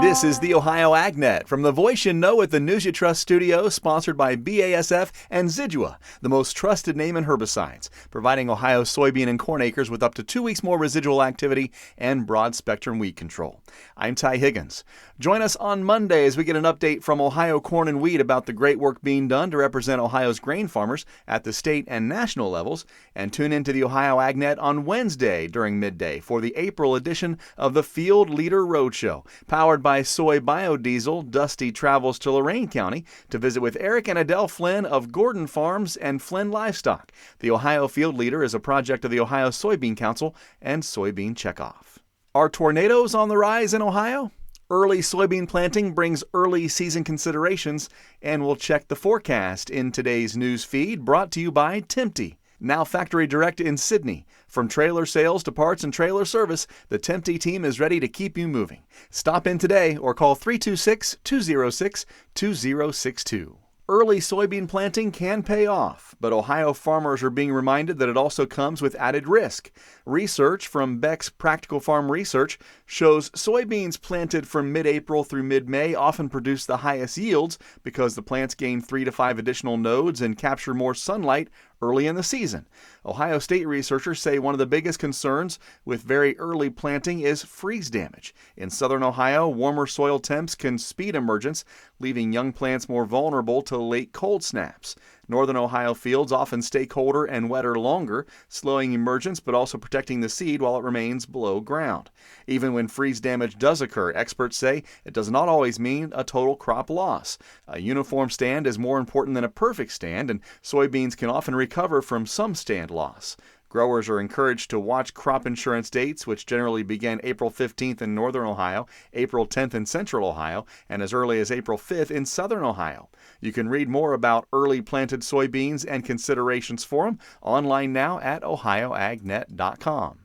This is the Ohio AgNet from the Voice You Know at the News You Trust studio, sponsored by BASF and Zidua, the most trusted name in herbicides, providing Ohio soybean and corn acres with up to 2 weeks more residual activity and broad-spectrum weed control. I'm Ty Higgins. Join us on Monday as we get an update from Ohio Corn and Wheat about the great work being done to represent Ohio's grain farmers at the state and national levels, and tune into the Ohio AgNet on Wednesday during midday for the April edition of the Field Leader Roadshow. Powered by Soy Biodiesel, Dusty travels to Lorain County to visit with Eric and Adele Flynn of Gordon Farms and Flynn Livestock. The Ohio Field Leader is a project of the Ohio Soybean Council and Soybean Checkoff. Are tornadoes on the rise in Ohio? Early soybean planting brings early season considerations, and we'll check the forecast in today's news feed, brought to you by Tempty, now factory direct in Sydney. From trailer sales to parts and trailer service, the Tempty team is ready to keep you moving. Stop in today or call 326-206-2062. Early soybean planting can pay off, but Ohio farmers are being reminded that it also comes with added risk. Research from Beck's Practical Farm Research shows soybeans planted from mid-April through mid-May often produce the highest yields because the plants gain 3 to 5 additional nodes and capture more sunlight early in the season. Ohio State researchers say one of the biggest concerns with very early planting is freeze damage. In southern Ohio, warmer soil temps can speed emergence, leaving young plants more vulnerable to late cold snaps. Northern Ohio fields often stay colder and wetter longer, slowing emergence but also protecting the seed while it remains below ground. Even when freeze damage does occur, experts say it does not always mean a total crop loss. A uniform stand is more important than a perfect stand, and soybeans can often recover from some stand loss. Growers are encouraged to watch crop insurance dates, which generally begin April 15th in northern Ohio, April 10th in central Ohio, and as early as April 5th in southern Ohio. You can read more about early planted soybeans and considerations for them online now at ohioagnet.com.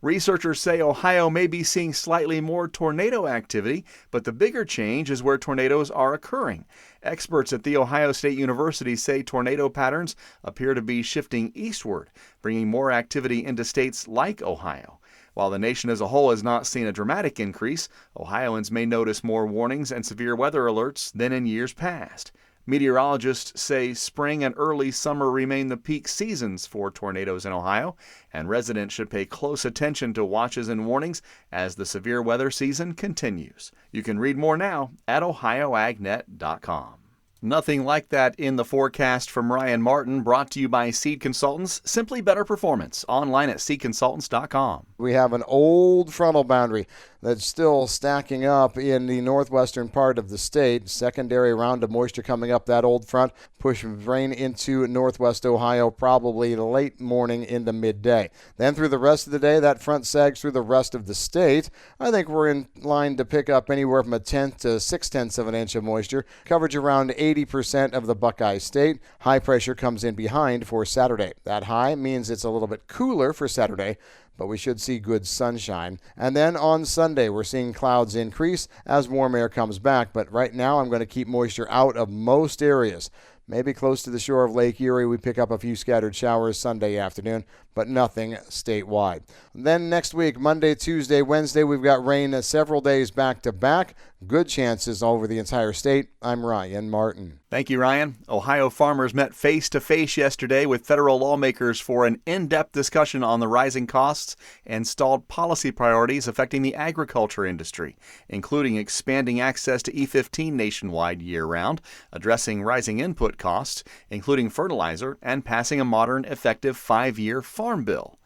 Researchers say Ohio may be seeing slightly more tornado activity, but the bigger change is where tornadoes are occurring. Experts at The Ohio State University say tornado patterns appear to be shifting eastward, bringing more activity into states like Ohio. While the nation as a whole has not seen a dramatic increase, Ohioans may notice more warnings and severe weather alerts than in years past. Meteorologists say spring and early summer remain the peak seasons for tornadoes in Ohio, and residents should pay close attention to watches and warnings as the severe weather season continues. You can read more now at ohioagnet.com. Nothing like that in the forecast from Ryan Martin, brought to you by Seed Consultants. Simply better performance. Online at seedconsultants.com. We have an old frontal boundary that's still stacking up in the northwestern part of the state. Secondary round of moisture coming up that old front, push rain into northwest Ohio probably late morning into midday. Then through the rest of the day, that front sags through the rest of the state. I think we're in line to pick up anywhere from 1/10 to 6/10 of an inch of moisture. Coverage around 80% of the Buckeye State. High pressure comes in behind for Saturday. That high means it's a little bit cooler for Saturday, but we should see good sunshine. And then on Sunday, we're seeing clouds increase as warm air comes back. But right now, I'm going to keep moisture out of most areas. Maybe close to the shore of Lake Erie, we pick up a few scattered showers Sunday afternoon, but nothing statewide. Then next week, Monday, Tuesday, Wednesday, we've got rain several days back to back. Good chances over the entire state. I'm Ryan Martin. Thank you, Ryan. Ohio farmers met face-to-face yesterday with federal lawmakers for an in-depth discussion on the rising costs and stalled policy priorities affecting the agriculture industry, including expanding access to E15 nationwide year-round, addressing rising input costs, including fertilizer, and passing a modern, effective 5-year farm bill.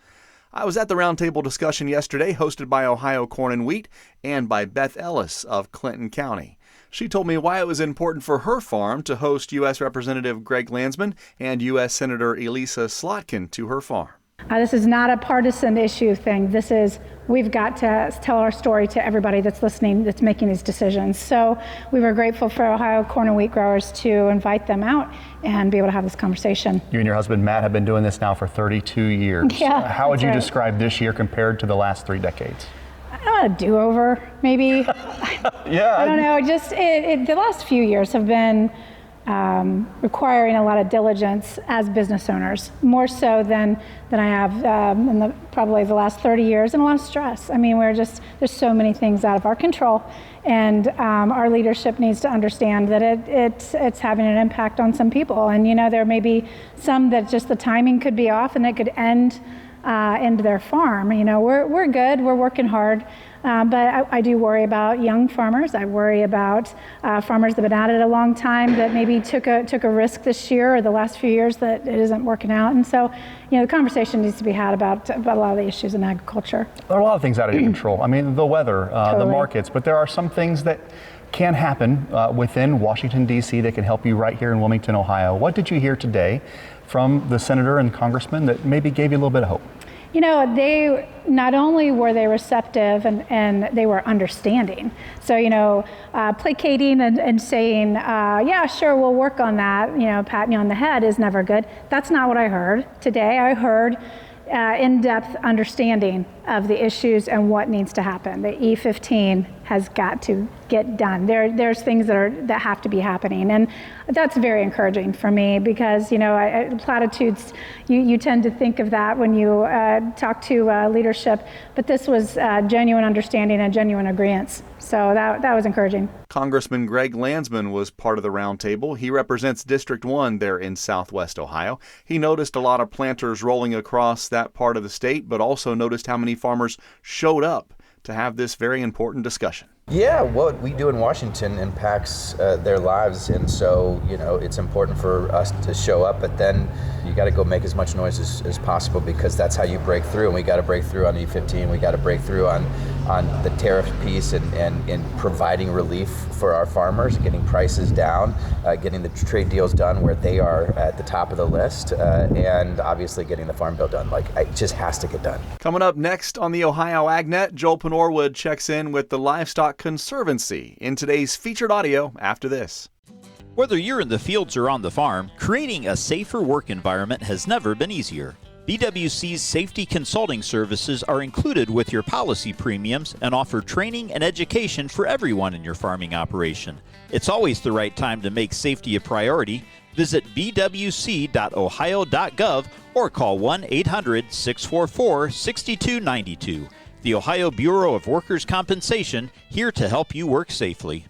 I was at the roundtable discussion yesterday, hosted by Ohio Corn and Wheat and by Beth Ellis of Clinton County. She told me why it was important for her farm to host U.S. Representative Greg Landsman and U.S. Senator Elisa Slotkin to her farm. This is not a partisan issue thing. This is, we've got to tell our story to everybody that's listening, that's making these decisions. So we were grateful for Ohio corn and wheat growers to invite them out and be able to have this conversation. You and your husband, Matt, have been doing this now for 32 years. Yeah. How would you describe this year compared to the last 3 decades? I don't know, a do-over, maybe. Yeah. I don't know, just the last few years have been requiring a lot of diligence as business owners, more so than I have in probably the last 30 years, and a lot of stress. I mean, there's so many things out of our control, and our leadership needs to understand that it's having an impact on some people. And there may be some that just the timing could be off, and it could end their farm. We're good, we're working hard. But I do worry about young farmers. I worry about farmers that have been at it a long time that maybe took a risk this year or the last few years that it isn't working out. And so, the conversation needs to be had about a lot of the issues in agriculture. There are a lot of things out of your control. I mean, the weather, Totally. the markets, but there are some things that can happen within Washington, D.C. that can help you right here in Wilmington, Ohio. What did you hear today from the senator and congressman that maybe gave you a little bit of hope? They not only were they receptive and they were understanding. So, placating and saying, yeah, sure, we'll work on that, patting you on the head is never good. That's not what I heard today. I heard in-depth understanding of the issues and what needs to happen. The E15 has got to get done. There's things that have to be happening, and that's very encouraging for me because platitudes. You tend to think of that when you talk to leadership, but this was genuine understanding and genuine agreement. So that was encouraging. Congressman Greg Landsman was part of the roundtable. He represents District 1 there in Southwest Ohio. He noticed a lot of planters rolling across that part of the state, but also noticed how many farmers showed up to have this very important discussion. Yeah, what we do in Washington impacts their lives, and so it's important for us to show up, but then you got to go make as much noise as possible because that's how you break through, and we got to break through on E15, we got to break through on the tariff piece and providing relief for our farmers, getting prices down, getting the trade deals done where they are at the top of the list, and obviously getting the Farm Bill done. It just has to get done. Coming up next on the Ohio AgNet, Joel Panorwood checks in with the Livestock Conservancy in today's featured audio after this. Whether you're in the fields or on the farm, creating a safer work environment has never been easier. BWC's safety consulting services are included with your policy premiums and offer training and education for everyone in your farming operation. It's always the right time to make safety a priority. Visit bwc.ohio.gov or call 1-800-644-6292. The Ohio Bureau of Workers' Compensation, here to help you work safely.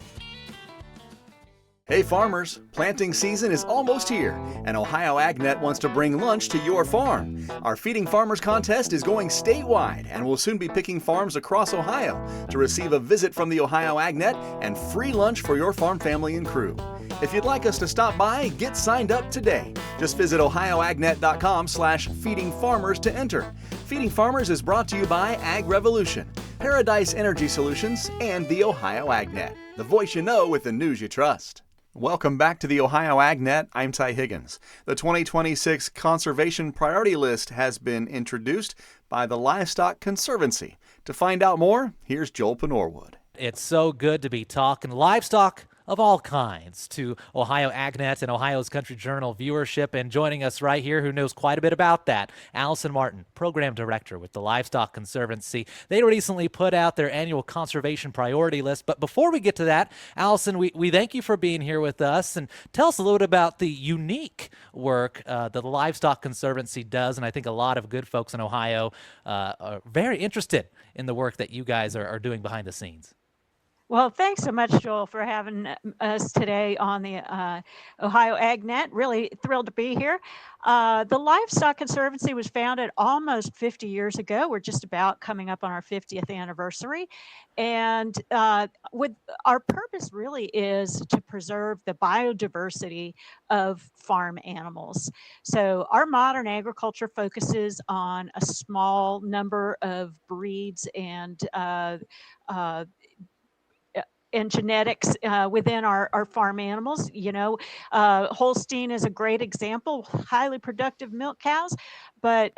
Hey farmers, planting season is almost here, and Ohio AgNet wants to bring lunch to your farm. Our Feeding Farmers contest is going statewide, and we'll soon be picking farms across Ohio to receive a visit from the Ohio AgNet and free lunch for your farm family and crew. If you'd like us to stop by, get signed up today. Just visit ohioagnet.com/feedingfarmers to enter. Feeding Farmers is brought to you by Ag Revolution, Paradise Energy Solutions, and the Ohio AgNet, the voice you know with the news you trust. Welcome back to the Ohio AgNet. I'm Ty Higgins. The 2026 Conservation Priority List has been introduced by the Livestock Conservancy. To find out more, here's Joel Panorwood. It's so good to be talking livestock of all kinds to Ohio AgNet and Ohio's Country Journal viewership, and joining us right here who knows quite a bit about that, Allison Martin, Program Director with the Livestock Conservancy. They recently put out their annual conservation priority list, but before we get to that, Allison, we thank you for being here with us, and tell us a little bit about the unique work that the Livestock Conservancy does, and I think a lot of good folks in Ohio are very interested in the work that you guys are doing behind the scenes. Well, thanks so much, Joel, for having us today on the Ohio AgNet. Really thrilled to be here. The Livestock Conservancy was founded almost 50 years ago. We're just about coming up on our 50th anniversary. And with our purpose really is to preserve the biodiversity of farm animals. So our modern agriculture focuses on a small number of breeds and genetics within our farm animals. Holstein is a great example, highly productive milk cows, but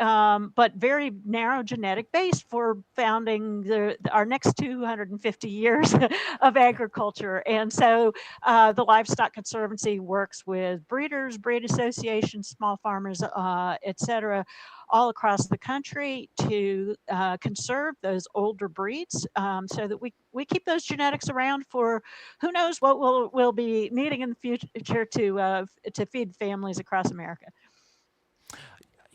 very narrow genetic base for founding our next 250 years of agriculture. And so the Livestock Conservancy works with breeders, breed associations, small farmers, et cetera, all across the country to conserve those older breeds so that we keep those genetics around for who knows what we'll be needing in the future to feed families across America.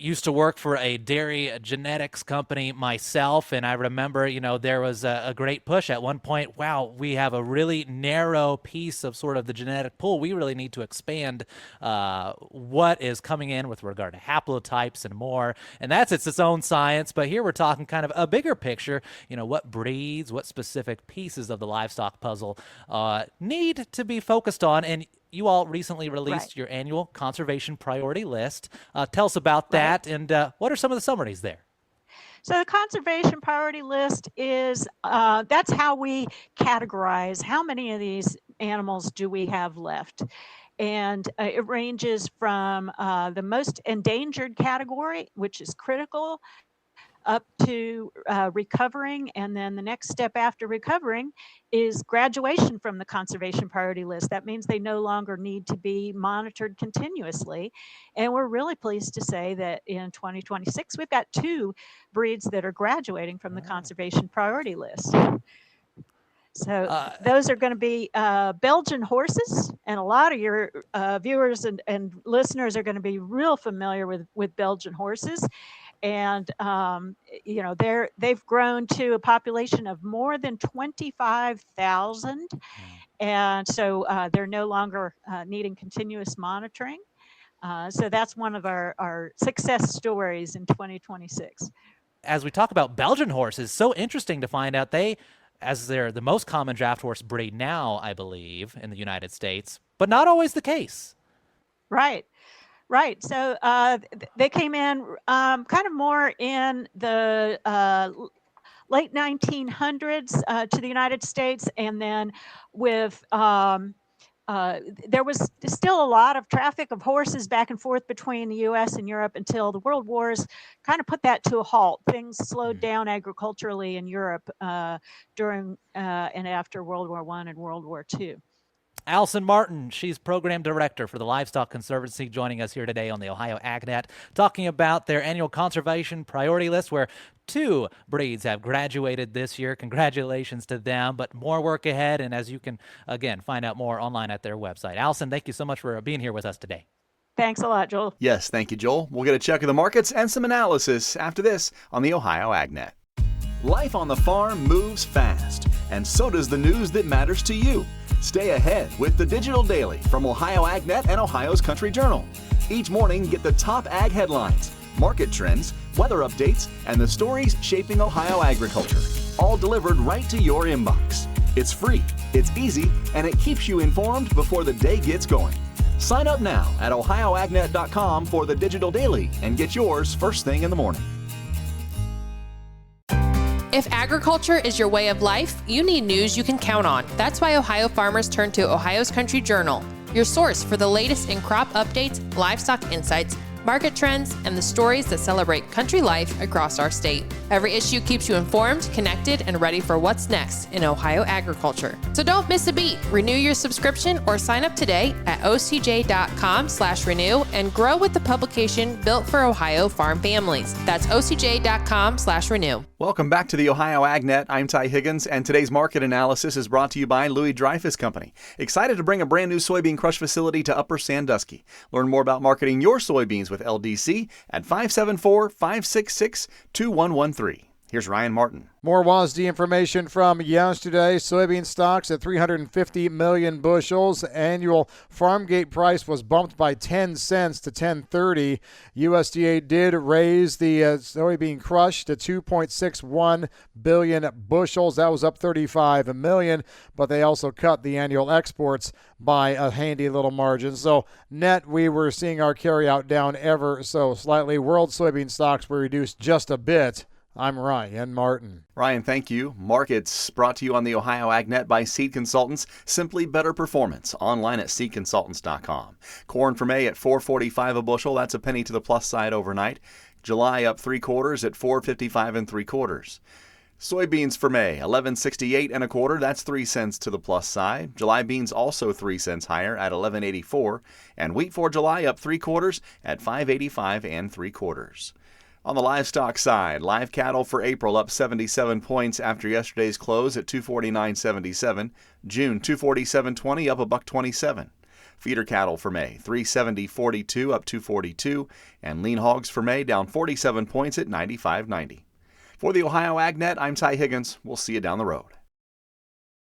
Used to work for a dairy genetics company myself, and I remember, there was a great push at one point. Wow, we have a really narrow piece of sort of the genetic pool. We really need to expand what is coming in with regard to haplotypes and more, and that's its own science. But here we're talking kind of a bigger picture, what breeds, what specific pieces of the livestock puzzle need to be focused on. And you all recently released your annual conservation priority list. Tell us about that, and what are some of the summaries there? So the conservation priority list is, that's how we categorize how many of these animals do we have left. And it ranges from the most endangered category, which is critical, up to recovering, and then the next step after recovering is graduation from the conservation priority list. That means they no longer need to be monitored continuously. And we're really pleased to say that in 2026, we've got 2 breeds that are graduating from the conservation priority list. So those are going to be Belgian horses, and a lot of your viewers and listeners are going to be real familiar with Belgian horses. And, they've grown to a population of more than 25,000. And so they're no longer needing continuous monitoring. So that's one of our success stories in 2026. As we talk about Belgian horses, so interesting to find out as they're the most common draft horse breed now, I believe, in the United States, but not always the case. Right. Right. So they came in kind of more in the late 1900s to the United States. And then with there was still a lot of traffic of horses back and forth between the U.S. and Europe until the World Wars kind of put that to a halt. Things slowed down agriculturally in Europe during and after World War I and World War II. Allison Martin, she's program director for the Livestock Conservancy, joining us here today on the Ohio AgNet, talking about their annual conservation priority list, where 2 breeds have graduated this year. Congratulations to them, but more work ahead. And as you can, again, find out more online at their website. Allison, thank you so much for being here with us today. Thanks a lot, Joel. Yes, thank you, Joel. We'll get a check of the markets and some analysis after this on the Ohio AgNet. Life on the farm moves fast, and so does the news that matters to you. Stay ahead with the Digital Daily from Ohio AgNet and Ohio's Country Journal. Each morning, get the top ag headlines, market trends, weather updates, and the stories shaping Ohio agriculture, all delivered right to your inbox. It's free, it's easy, and it keeps you informed before the day gets going. Sign up now at ohioagnet.com for the Digital Daily and get yours first thing in the morning. If agriculture is your way of life, you need news you can count on. That's why Ohio farmers turn to Ohio's Country Journal, your source for the latest in crop updates, livestock insights, market trends, and the stories that celebrate country life across our state. Every issue keeps you informed, connected, and ready for what's next in Ohio agriculture. So don't miss a beat. Renew your subscription or sign up today at ocj.com/renew and grow with the publication built for Ohio farm families. That's ocj.com/renew. Welcome back to the Ohio AgNet. I'm Ty Higgins, and today's market analysis is brought to you by Louis Dreyfus Company. Excited to bring a brand new soybean crush facility to Upper Sandusky. Learn more about marketing your soybeans with LDC at 574-566-2113. Here's Ryan Martin. More WASDE information from yesterday. Soybean stocks at 350 million bushels. Annual farm gate price was bumped by 10 cents to $10.30. USDA did raise the soybean crush to 2.61 billion bushels. That was up 35 million, but they also cut the annual exports by a handy little margin. So net, we were seeing our carryout down ever so slightly. World soybean stocks were reduced just a bit. I'm Ryan Martin. Ryan, thank you. Markets brought to you on the Ohio AgNet by Seed Consultants. Simply better performance. Online at seedconsultants.com. Corn for May at $4.45 a bushel. That's a penny to the plus side overnight. July up 3/4 at $4.55 3/4. Soybeans for May, $11.68 1/4. That's 3 cents to the plus side. July beans also 3 cents higher at $11.84. And wheat for July up 3/4 at $5.85 3/4. On the livestock side, live cattle for April up 77 points after yesterday's close at 249.77. June 247.20 up $1.27. Feeder cattle for May 370.42 up 242, and lean hogs for May down 47 points at 95.90. For the Ohio AgNet, I'm Ty Higgins. We'll see you down the road.